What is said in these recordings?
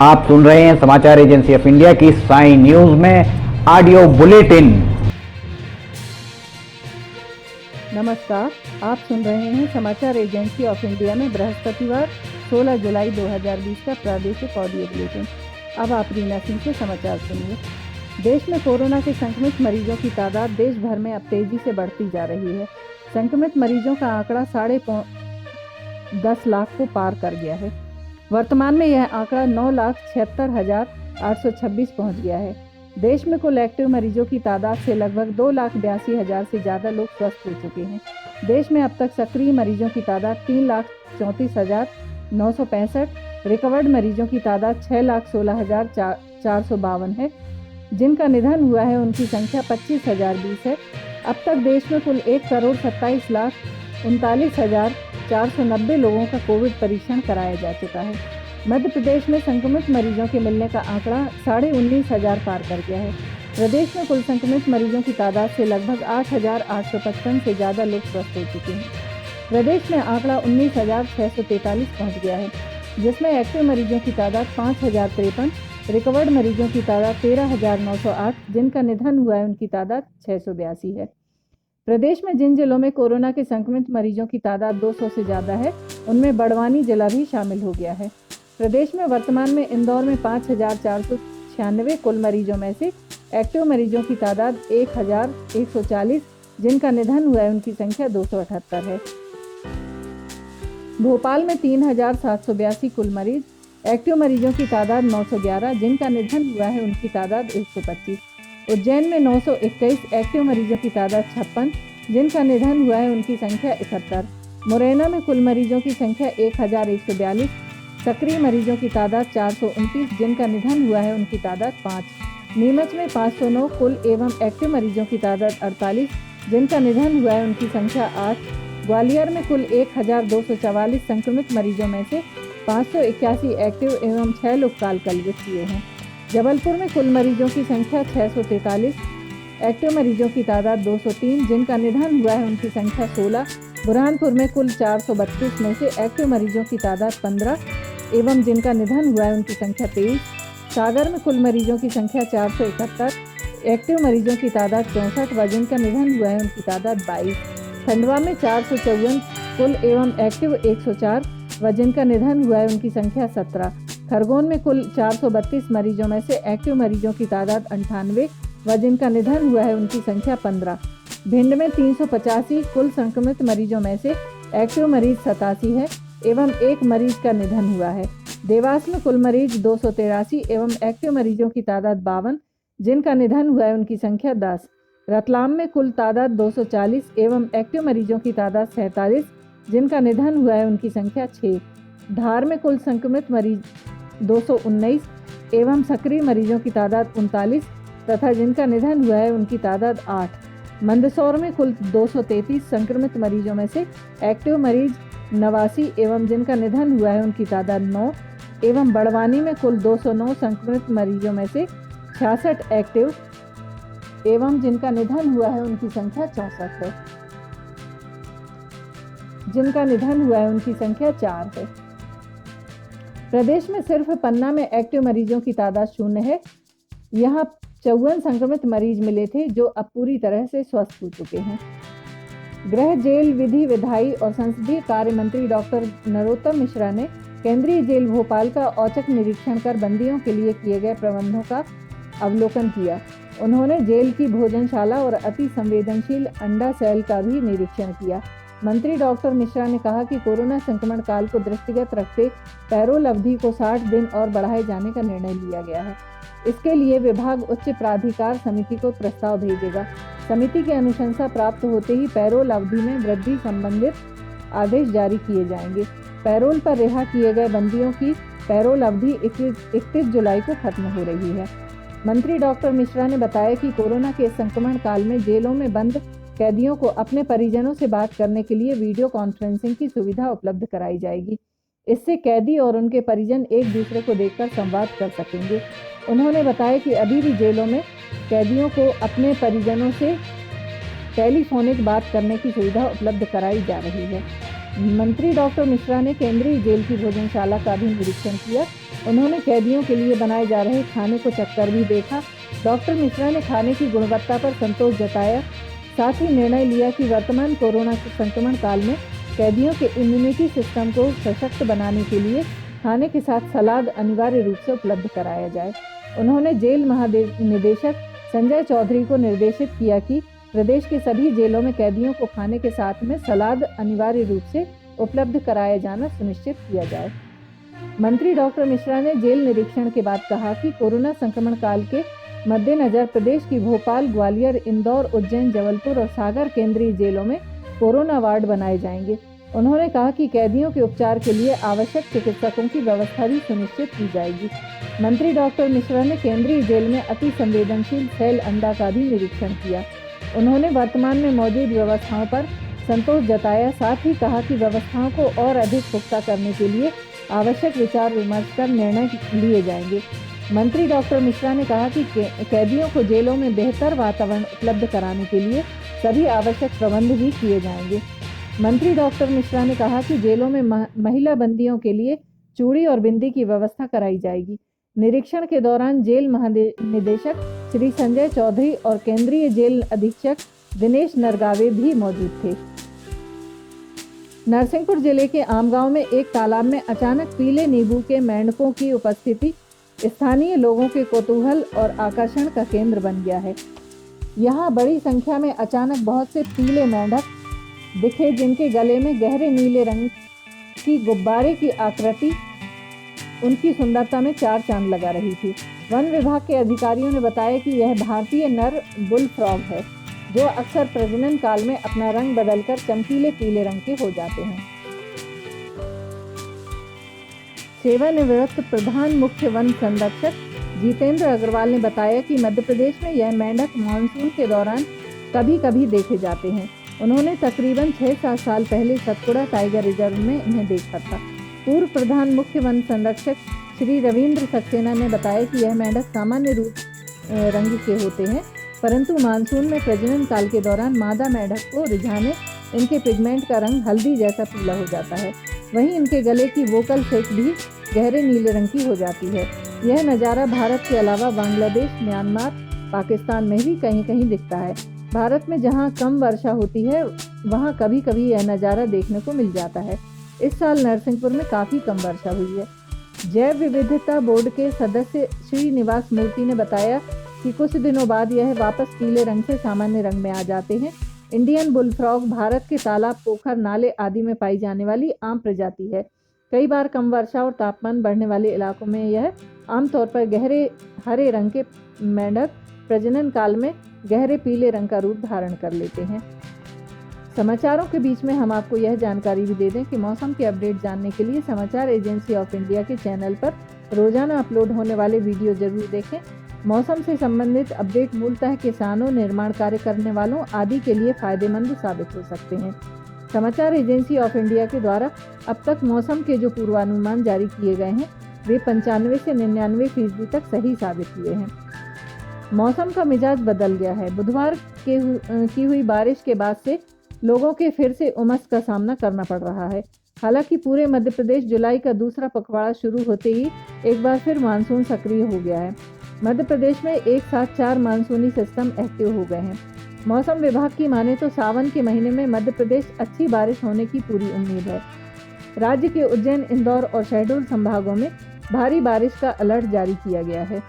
आप सुन रहे हैं समाचार एजेंसी ऑफ इंडिया की साई न्यूज में ऑडियो बुलेटिन। नमस्कार, आप सुन रहे हैं समाचार एजेंसी ऑफ इंडिया में बृहस्पतिवार 16 जुलाई 2020 का प्रादेशिक ऑडियो बुलेटिन। अब आप रीना सिंह से समाचार सुनिए। देश में कोरोना के संक्रमित मरीजों की तादाद देश भर में अब तेजी से बढ़ती जा रही है। संक्रमित मरीजों का आंकड़ा 10.5 लाख को पार कर गया है। वर्तमान में यह आंकड़ा 9,76,826 पहुंच गया है। देश में कुल एक्टिव मरीजों की तादाद से लगभग 2,82,000 से ज़्यादा लोग स्वस्थ हो चुके हैं। देश में अब तक सक्रिय मरीजों की तादाद 3,34,965, रिकवर्ड मरीजों की तादाद 6,16,452 है। जिनका निधन हुआ है उनकी संख्या 25,020 है। अब तक देश में कुल 1,27,39,490 लोगों का कोविड परीक्षण कराया जा चुका है। मध्य प्रदेश में संक्रमित मरीजों के मिलने का आंकड़ा 19,500 पार कर गया है। प्रदेश में कुल संक्रमित मरीजों की तादाद से लगभग 8,855 से ज़्यादा लोग स्वस्थ हो चुके हैं। प्रदेश में आंकड़ा 19,643 पहुँच गया है, जिसमें एक्टिव मरीजों की तादाद 5,053, रिकवर्ड मरीजों की तादाद 13,908, जिनका निधन हुआ है उनकी तादाद 682 है। प्रदेश में जिन जिलों में कोरोना के संक्रमित मरीजों की तादाद 200 से ज़्यादा है, उनमें बड़वानी जिला भी शामिल हो गया है। प्रदेश में वर्तमान में इंदौर में 5,496 कुल मरीजों में से एक्टिव मरीजों की तादाद 1,140, जिनका निधन हुआ है उनकी संख्या 278 है। भोपाल में 3,782 कुल मरीज, एक्टिव मरीजों की तादाद 911, जिनका निधन हुआ है उनकी तादाद 125। उज्जैन में 921 एक्टिव मरीजों की तादाद 56, जिनका निधन हुआ है उनकी संख्या 71। मुरैना में कुल मरीजों की संख्या 1,142, सक्रिय मरीजों की तादाद 429, जिनका निधन हुआ है उनकी तादाद 5। नीमच में 509 कुल एवं एक्टिव मरीजों की तादाद 48, जिनका निधन हुआ है उनकी संख्या 8। ग्वालियर में कुल 1,244 संक्रमित मरीजों में से 581 एक्टिव एवं 6 लोग काल कलवित हुए हैं। जबलपुर में कुल मरीजों की संख्या 643, एक्टिव मरीजों की तादाद 203, जिनका निधन हुआ है उनकी संख्या 16। बुरहानपुर में कुल 432 में से एक्टिव मरीजों की तादाद 15 एवं जिनका निधन हुआ है उनकी संख्या 23। सागर में कुल मरीजों की संख्या 471, एक्टिव मरीजों की तादाद 64 व जिनका निधन हुआ है उनकी तादाद 22। खंडवा में 454 कुल एवं एक्टिव 104 व जिनका निधन हुआ है उनकी संख्या 17। खरगोन में कुल 432 मरीजों में से एक्टिव मरीजों की तादाद 98 व जिनका निधन हुआ है उनकी संख्या 15। भिंड में 385 कुल संक्रमित मरीजों में से एक्टिव मरीज 87 है एवं एक मरीज का निधन हुआ है। देवास में कुल मरीज 283 एवं एक्टिव मरीजों की तादाद 52, जिनका निधन हुआ है उनकी संख्या 10। रतलाम में कुल तादाद 240 एवं एक्टिव मरीजों की तादाद 47, जिनका निधन हुआ है उनकी संख्या 6। धार में कुल संक्रमित मरीज 219 एवं सक्रिय मरीजों की तादाद 39 तथा जिनका निधन हुआ है उनकी तादाद 8। मंदसौर में कुल 233 संक्रमित मरीजों में से एक्टिव मरीज 89 एवं जिनका निधन हुआ है उनकी तादाद 9 एवं बड़वानी में कुल 209 संक्रमित मरीजों में से 66 एक्टिव एवं जिनका निधन हुआ है उनकी संख्या 64 है, जिनका निधन हुआ है उनकी संख्या 4 है। प्रदेश में सिर्फ पन्ना में एक्टिव मरीजों की तादाद 0 है। यहाँ 54 संक्रमित मरीज मिले थे जो अब पूरी तरह से स्वस्थ हो चुके हैं। गृह, जेल, विधि, विधायी और संसदीय कार्य मंत्री डॉक्टर नरोत्तम मिश्रा ने केंद्रीय जेल भोपाल का औचक निरीक्षण कर बंदियों के लिए किए गए प्रबंधों का अवलोकन किया। उन्होंने जेल की भोजनशाला और अति संवेदनशील अंडा सेल का भी निरीक्षण किया। मंत्री डॉक्टर मिश्रा ने कहा कि कोरोना संक्रमण काल को दृष्टिगत रखते पैरोल अवधि को 60 दिन और बढ़ाए जाने का निर्णय लिया गया है। इसके लिए विभाग उच्च प्राधिकार समिति को प्रस्ताव भेजेगा। समिति की अनुशंसा प्राप्त होते ही पैरोल अवधि में वृद्धि संबंधित आदेश जारी किए जाएंगे। पैरोल पर रिहा किए गए बंदियों की पैरोल अवधि 31 जुलाई को खत्म हो रही है। मंत्री डॉक्टर मिश्रा ने बताया कि कोरोना के संक्रमण काल में जेलों में बंद कैदियों को अपने परिजनों से बात करने के लिए वीडियो कॉन्फ्रेंसिंग की सुविधा उपलब्ध कराई जाएगी। इससे कैदी और उनके परिजन एक दूसरे को देखकर संवाद कर सकेंगे। उन्होंने बताया कि अभी भी जेलों में कैदियों को अपने परिजनों से टेलीफोनिक बात करने की सुविधा उपलब्ध कराई जा रही है। मंत्री डॉक्टर मिश्रा ने केंद्रीय जेल की भोजनशाला का भी निरीक्षण किया। उन्होंने कैदियों के लिए बनाए जा रहे खाने को चखकर भी देखा। डॉक्टर मिश्रा ने खाने की गुणवत्ता पर संतोष जताया। साथ ही निर्णय लिया कि वर्तमान कोरोना संक्रमण काल में कैदियों के इम्यूनिटी सिस्टम को सशक्त बनाने के लिए खाने के साथ सलाद अनिवार्य रूप से उपलब्ध कराया जाए। उन्होंने जेल महानिदेशक संजय चौधरी को निर्देशित किया कि प्रदेश के सभी जेलों में कैदियों को खाने के साथ में सलाद अनिवार्य रूप से उपलब्ध कराया जाना सुनिश्चित किया जाए। मंत्री डॉक्टर मिश्रा ने जेल निरीक्षण के बाद कहा कि कोरोना संक्रमण काल के मद्देनजर प्रदेश की भोपाल, ग्वालियर, इंदौर, उज्जैन, जबलपुर और सागर केंद्रीय जेलों में कोरोना वार्ड बनाए जाएंगे। उन्होंने कहा कि कैदियों के उपचार के लिए आवश्यक चिकित्सकों की व्यवस्था भी सुनिश्चित की जाएगी। मंत्री डॉक्टर मिश्रा ने केंद्रीय जेल में अति संवेदनशील सेल अंडा का भी निरीक्षण किया। उन्होंने वर्तमान में मौजूद व्यवस्थाओं पर संतोष जताया। साथ ही कहा कि व्यवस्थाओं को और अधिक पुख्ता करने के लिए आवश्यक विचार विमर्श कर निर्णय लिए जाएंगे। मंत्री डॉक्टर मिश्रा ने कहा कि कैदियों को जेलों में बेहतर वातावरण उपलब्ध कराने के लिए सभी आवश्यक प्रबंध भी किए जाएंगे। मंत्री डॉक्टर मिश्रा ने कहा कि जेलों में महिला बंदियों के लिए चूड़ी और बिंदी की व्यवस्था कराई जाएगी। निरीक्षण के दौरान जेल महानिदेशक श्री संजय चौधरी और केंद्रीय जेल अधीक्षक दिनेश नरगावे भी मौजूद थे। नरसिंहपुर जिले के आमगांव में एक तालाब में अचानक पीले नींबू के मेंढकों की उपस्थिति स्थानीय लोगों के कौतूहल और आकर्षण का केंद्र बन गया है। यहाँ बड़ी संख्या में अचानक बहुत से पीले मेंढक दिखे, जिनके गले में गहरे नीले रंग की गुब्बारे की आकृति उनकी सुंदरता में चार चांद लगा रही थी। वन विभाग के अधिकारियों ने बताया कि यह भारतीय नर बुल फ्रॉग है, जो अक्सर प्रजनन काल में अपना रंग बदलकर चमकीले पीले रंग के हो जाते हैं। सेवानिवृत्त प्रधान मुख्य वन संरक्षक जितेंद्र अग्रवाल ने बताया कि मध्य प्रदेश में यह मेंढक मानसून के दौरान कभी कभी देखे जाते हैं। उन्होंने तकरीबन 6-7 साल पहले सतपुड़ा टाइगर रिजर्व में इन्हें देखा था। पूर्व प्रधान मुख्य वन संरक्षक श्री रविंद्र सक्सेना ने बताया कि यह मेंढक सामान्य रूप रंग के होते हैं, परंतु मानसून में प्रजनन काल के दौरान मादा मेंढक को रिझाने इनके पिगमेंट का रंग हल्दी जैसा पीला हो जाता है। वहीं इनके गले की वोकल सेक भी गहरे नीले रंग की हो जाती है। यह नज़ारा भारत के अलावा बांग्लादेश, म्यांमार, पाकिस्तान में भी कहीं कहीं दिखता है। भारत में जहां कम वर्षा होती है, वहां कभी कभी यह नज़ारा देखने को मिल जाता है। इस साल नरसिंहपुर में काफ़ी कम वर्षा हुई है। जैव विविधता बोर्ड के सदस्य श्रीनिवास मूर्ति ने बताया कि कुछ दिनों बाद यह वापस पीले रंग से सामान्य रंग में आ जाते हैं। इंडियन बुल फ्रॉग भारत के तालाब, पोखर, नाले आदि में पाई जाने वाली आम प्रजाति है। कई बार कम वर्षा और तापमान बढ़ने वाले इलाकों में यह आमतौर पर गहरे हरे रंग के मेंढक प्रजनन काल में गहरे पीले रंग का रूप धारण कर लेते हैं। समाचारों के बीच में हम आपको यह जानकारी भी दे दें कि मौसम के अपडेट जानने के लिए समाचार एजेंसी ऑफ इंडिया के चैनल पर रोजाना अपलोड होने वाले वीडियो जरूर देखें। मौसम से संबंधित अपडेट मूलतः किसानों, निर्माण कार्य करने वालों आदि के लिए फायदेमंद साबित हो सकते हैं। समाचार एजेंसी ऑफ इंडिया के द्वारा अब तक मौसम के जो पूर्वानुमान जारी किए गए हैं, वे 95 से 99% तक सही साबित हुए हैं। मौसम का मिजाज बदल गया है। बुधवार की हुई बारिश के बाद से लोगों के फिर से उमस का सामना करना पड़ रहा है। हालांकि पूरे मध्य प्रदेश जुलाई का दूसरा पखवाड़ा शुरू होते ही एक बार फिर मानसून सक्रिय हो गया है। मध्य प्रदेश में एक साथ 4 मानसूनी सिस्टम एक्टिव हो गए हैं। मौसम विभाग की माने तो सावन के महीने में मध्य प्रदेश अच्छी बारिश होने की पूरी उम्मीद है। राज्य के उज्जैन, इंदौर और शहडोल संभागों में भारी बारिश का अलर्ट जारी किया गया है।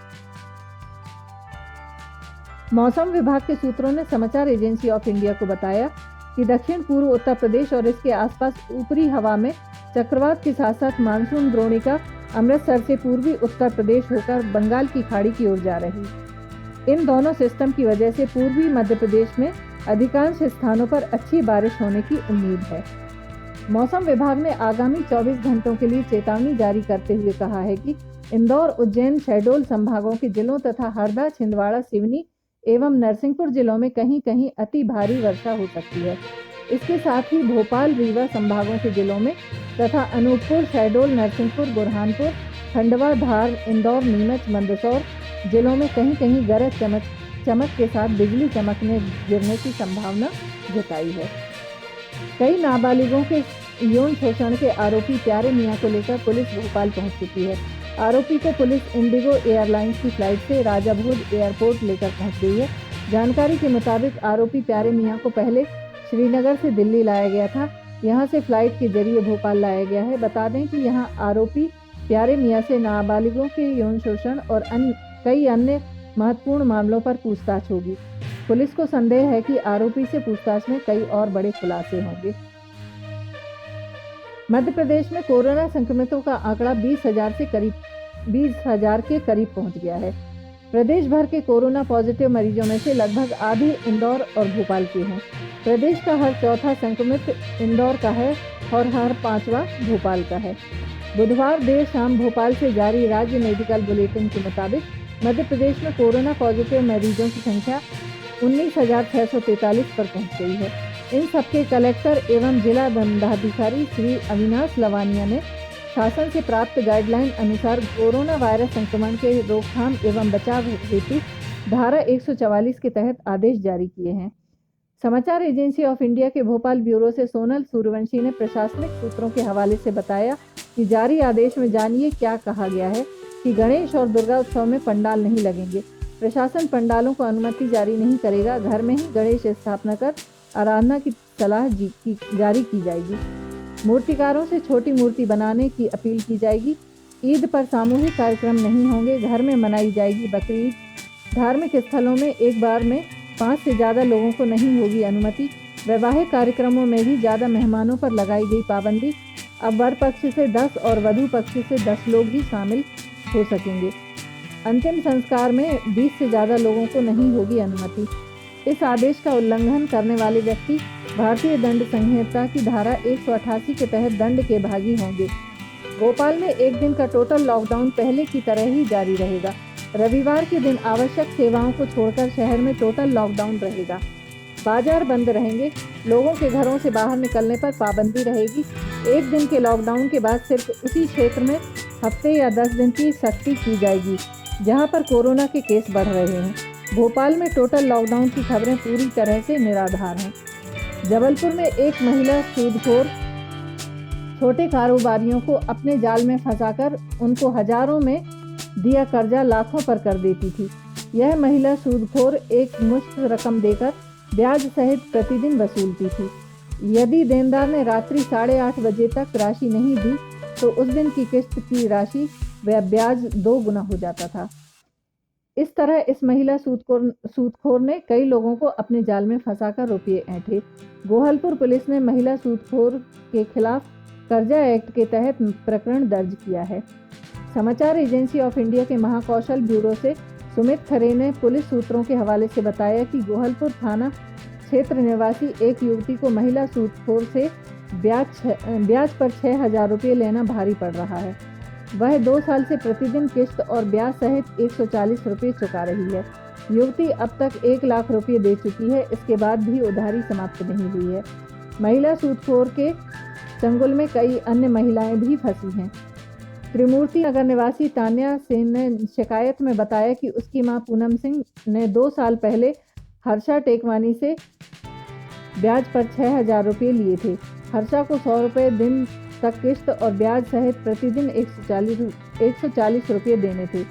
मौसम विभाग के सूत्रों ने समाचार एजेंसी ऑफ इंडिया को बताया कि दक्षिण पूर्व उत्तर प्रदेश और इसके आसपास ऊपरी हवा में चक्रवात के साथ साथ मानसून द्रोणिका अमृतसर से पूर्वी उत्तर प्रदेश होकर बंगाल की खाड़ी की ओर जा रही। इन दोनों सिस्टम की वजह से पूर्वी मध्य प्रदेश में अधिकांश स्थानों पर अच्छी बारिश होने की उम्मीद है। मौसम विभाग ने आगामी 24 घंटों के लिए चेतावनी जारी करते हुए कहा है कि इंदौर, उज्जैन, शहडोल संभागों के जिलों तथा हरदा, छिंदवाड़ा, सिवनी एवं नरसिंहपुर जिलों में कहीं कहीं अति भारी वर्षा हो सकती है। इसके साथ ही भोपाल, रीवा संभागों के जिलों में तथा अनूपपुर, शहडोल, नरसिंहपुर, बुरहानपुर, खंडवा, धार, इंदौर, नीमच, मंदसौर जिलों में कहीं कहीं गरज चमक के साथ बिजली चमकने गिरने की संभावना जताई है। कई नाबालिगों के यौन शोषण के आरोपी प्यारे मियां को लेकर पुलिस भोपाल पहुंच चुकी है। आरोपी को पुलिस इंडिगो एयरलाइंस की फ्लाइट से राजा भोज एयरपोर्ट लेकर पहुंच गई है। जानकारी के मुताबिक आरोपी प्यारे मियां को पहले श्रीनगर से दिल्ली लाया गया था। यहां से फ्लाइट के जरिए भोपाल लाया गया है। बता दें कि यहां आरोपी प्यारे मियां से नाबालिगों के यौन शोषण और कई अन्य महत्वपूर्ण मामलों पर पूछताछ होगी। पुलिस को संदेह है कि आरोपी से पूछताछ में कई और बड़े खुलासे होंगे। मध्य प्रदेश में कोरोना संक्रमितों का आंकड़ा 20,000 के करीब पहुंच गया है। प्रदेश भर के कोरोना पॉजिटिव मरीजों में से लगभग आधे इंदौर और भोपाल के हैं। प्रदेश का हर चौथा संक्रमित इंदौर का है और हर पांचवा भोपाल का है। बुधवार देर शाम भोपाल से जारी राज्य मेडिकल बुलेटिन के मुताबिक मध्य प्रदेश में कोरोना पॉजिटिव मरीजों की संख्या 19,643 पर पहुंच गई है। इन सबके कलेक्टर एवं जिला दंडाधिकारी श्री अविनाश लवानिया ने शासन से प्राप्त गाइडलाइन अनुसार कोरोना वायरस संक्रमण के रोकथाम एवं बचाव हेतु धारा 144 के तहत आदेश जारी किए हैं। समाचार एजेंसी ऑफ इंडिया के भोपाल ब्यूरो से सोनल सूर्यवंशी ने प्रशासनिक सूत्रों के हवाले से बताया कि जारी आदेश में जानिए क्या कहा गया है कि गणेश और दुर्गा उत्सव में पंडाल नहीं लगेंगे। प्रशासन पंडालों को अनुमति जारी नहीं करेगा। घर में ही गणेश स्थापना कर आराधना की सलाह जारी की जाएगी। मूर्तिकारों से छोटी मूर्ति बनाने की अपील की जाएगी। ईद पर सामूहिक कार्यक्रम नहीं होंगे। घर में मनाई जाएगी बकरीद। धार्मिक स्थलों में एक बार में 5 से ज़्यादा लोगों को नहीं होगी अनुमति। वैवाहिक कार्यक्रमों में भी ज़्यादा मेहमानों पर लगाई गई पाबंदी। अब वर पक्ष से 10 और वधू पक्ष से 10 लोग ही शामिल हो सकेंगे। अंतिम संस्कार में 20 से ज़्यादा लोगों को नहीं होगी अनुमति। इस आदेश का उल्लंघन करने वाले व्यक्ति भारतीय दंड संहिता की धारा 188 के तहत दंड के भागी होंगे। भोपाल में एक दिन का टोटल लॉकडाउन पहले की तरह ही जारी रहेगा। रविवार के दिन आवश्यक सेवाओं को छोड़कर शहर में टोटल लॉकडाउन रहेगा। बाजार बंद रहेंगे। लोगों के घरों से बाहर निकलने पर पाबंदी रहेगी। एक दिन के लॉकडाउन के बाद सिर्फ उसी क्षेत्र में हफ्ते या 10 दिन की सख्ती की जाएगी जहां पर कोरोना के केस बढ़ रहे हैं। भोपाल में टोटल लॉकडाउन की खबरें पूरी तरह से निराधार हैं। जबलपुर में एक महिला सूदखोर छोटे कारोबारियों को अपने जाल में फंसाकर उनको हजारों में दिया कर्जा लाखों पर कर देती थी। यह महिला सूदखोर एक मुश्त रकम देकर ब्याज सहित प्रतिदिन वसूलती थी। यदि देनदार ने रात्रि 8:30 बजे तक राशि नहीं दी तो उस दिन की किस्त की राशि व ब्याज 2 गुना हो जाता था। इस तरह इस महिला सूदखोर ने कई लोगों को अपने जाल में फंसाकर रुपये ऐंठे। गोहलपुर पुलिस ने महिला सूदखोर के खिलाफ कर्जा एक्ट के तहत प्रकरण दर्ज किया है। समाचार एजेंसी ऑफ इंडिया के महाकौशल ब्यूरो से सुमित खरे ने पुलिस सूत्रों के हवाले से बताया कि गोहलपुर थाना क्षेत्र निवासी एक युवती को महिला सूदखोर से ब्याज पर 6,000 रुपये लेना भारी पड़ रहा है। वह 2 साल से प्रतिदिन किस्त और ब्याज सहित 140 रुपये चुका रही है। युवती अब तक 1 लाख रुपये दे चुकी है। इसके बाद भी उधारी समाप्त नहीं हुई है। महिला सूदखोर के चंगुल में कई अन्य महिलाएं भी फंसी हैं। त्रिमूर्ति नगर निवासी तान्या सेन ने शिकायत में बताया कि उसकी मां पूनम सिंह ने 2 साल पहले हर्षा टेकवानी से ब्याज पर 6,000 रुपये लिए थे। हर्षा को 100 रुपये दिन तक किस्त और ब्याज सहित प्रतिदिन 140 रुपये देने थे।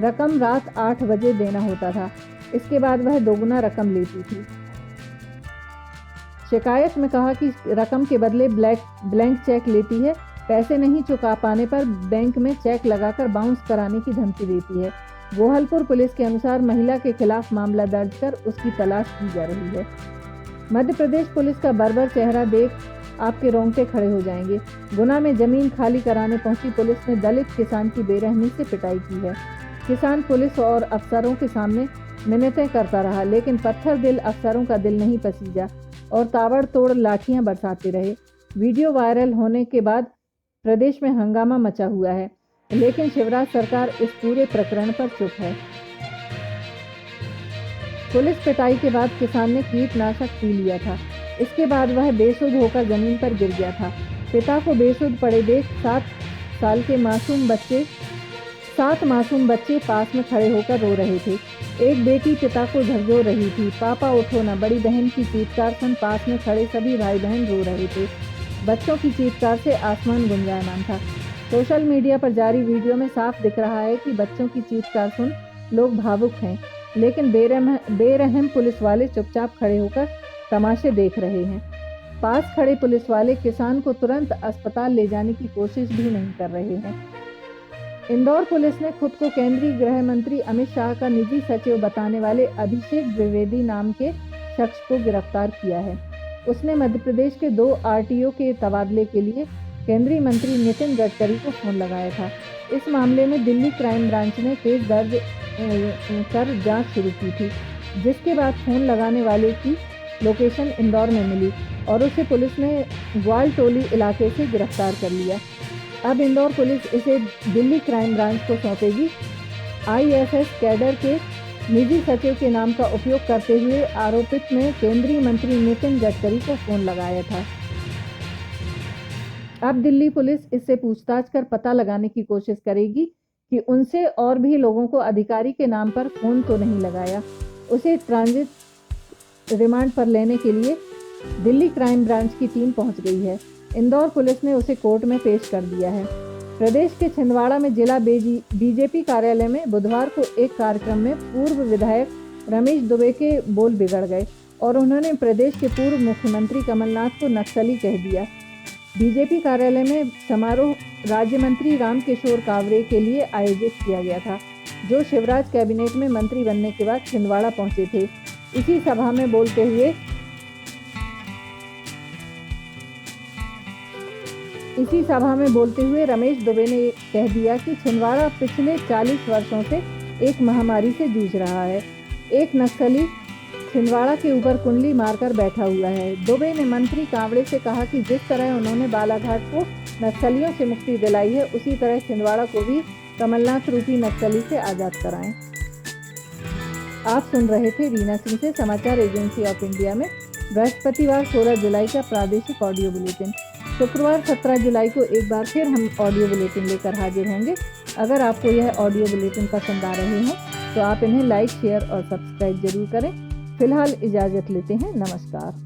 रकम रात 8 बजे देना होता था। इसके बाद वह दोगुना रकम लेती थी। शिकायत में कहा कि रकम के बदले ब्लैंक चेक लेती है। पैसे नहीं चुका पाने पर बैंक में चेक लगाकर बाउंस कराने की धमकी देती है। गोहलपुर पुलिस के अनुसार महिला के खिलाफ मामला दर्ज कर उसकी तलाश की जा रही है। मध्य प्रदेश पुलिस का बर्बर चेहरा देख आपके रोंगटे खड़े हो जाएंगे। गुना में जमीन खाली कराने पहुंची पुलिस ने दलित किसान की बेरहमी से पिटाई की है। किसान पुलिस और अफसरों के सामने मिन्नतें करता रहा, लेकिन पत्थर दिल अफसरों का दिल नहीं पसीजा और ताबड़तोड़ लाठियां बरसाते रहे। वीडियो वायरल होने के बाद प्रदेश में हंगामा मचा हुआ है, लेकिन शिवराज सरकार इस पूरे प्रकरण पर चुप है। पुलिस पिटाई के बाद किसान ने कीटनाशक पी लिया था। इसके बाद वह बेसुध होकर जमीन पर गिर गया था। पिता को बेसुध पड़े देख 7 मासूम बच्चे पास में खड़े होकर रो रहे थे। एक बेटी पिता को झकझोर रही थी। पापा उठो ना, बड़ी बहन की चीत्कार सुन पास में खड़े सभी भाई बहन रो रहे थे। बच्चों की चीत्कार से आसमान गुंजायमान था। सोशल मीडिया पर जारी वीडियो में साफ दिख रहा है कि बच्चों की चीत्कार सुन लोग भावुक हैं, लेकिन बेरहम पुलिस वाले चुपचाप खड़े होकर तमाशे देख रहे हैं। पास खड़े पुलिस वाले किसान को तुरंत अस्पताल ले जाने की कोशिश भी नहीं कर रहे हैं। इंदौर पुलिस ने खुद को केंद्रीय गृह मंत्री अमित शाह का निजी सचिव बताने वाले अभिषेक द्विवेदी नाम के शख्स को गिरफ्तार किया है। उसने मध्य प्रदेश के 2 आरटीओ के तबादले के लिए केंद्रीय मंत्री नितिन गडकरी को फोन लगाया था। इस मामले में दिल्ली क्राइम ब्रांच ने केस दर्ज कर जांच शुरू की थी, जिसके बाद फोन लगाने वाले की लोकेशन इंदौर में मिली और उसे पुलिस ने ग्वालटोली इलाके से गिरफ्तार कर लिया। अब इंदौर पुलिस इसे दिल्ली क्राइम ब्रांच को सौंपेगी। आईएफएस कैडर के निजी सचिव के नाम का उपयोग करते हुए आरोपित ने केंद्रीय मंत्री नितिन गडकरी को फोन लगाया था। अब दिल्ली पुलिस इससे पूछताछ कर पता लगाने की कोशिश करेगी कि उनसे और भी लोगों को अधिकारी के नाम पर फोन तो नहीं लगाया। उसे ट्रांजिट रिमांड पर लेने के लिए दिल्ली क्राइम ब्रांच की टीम पहुंच गई है। इंदौर पुलिस ने उसे कोर्ट में पेश कर दिया है। प्रदेश के छिंदवाड़ा में जिला बीजेपी कार्यालय में बुधवार को एक कार्यक्रम में पूर्व विधायक रमेश दुबे के बोल बिगड़ गए और उन्होंने प्रदेश के पूर्व मुख्यमंत्री कमलनाथ को नक्सली कह दिया। बीजेपी कार्यालय में समारोह राज्य मंत्री रामकिशोर कावरे के लिए आयोजित किया गया था, जो शिवराज कैबिनेट में मंत्री बनने के बाद छिंदवाड़ा पहुंचे थे। इसी सभा में बोलते हुए रमेश दुबे ने कह दिया कि छिंदवाड़ा पिछले 40 वर्षों से एक महामारी से जूझ रहा है। एक नक्सली छिंदवाड़ा के ऊपर कुंडली मारकर बैठा हुआ है। दुबे ने मंत्री कावड़े से कहा कि जिस तरह उन्होंने बालाघाट को नक्सलियों से मुक्ति दिलाई है, उसी तरह छिंदवाड़ा को भी कमलनाथ रूपी नक्सली से आज़ाद कराएं। आप सुन रहे थे रीना सिंह से समाचार एजेंसी ऑफ इंडिया में बृहस्पतिवार 16 जुलाई का प्रादेशिक ऑडियो बुलेटिन। शुक्रवार 17 जुलाई को एक बार फिर हम ऑडियो बुलेटिन लेकर हाजिर होंगे। अगर आपको यह ऑडियो बुलेटिन पसंद आ रहे हैं तो आप इन्हें लाइक, शेयर और सब्सक्राइब जरूर करें। फिलहाल इजाज़त लेते हैं। नमस्कार।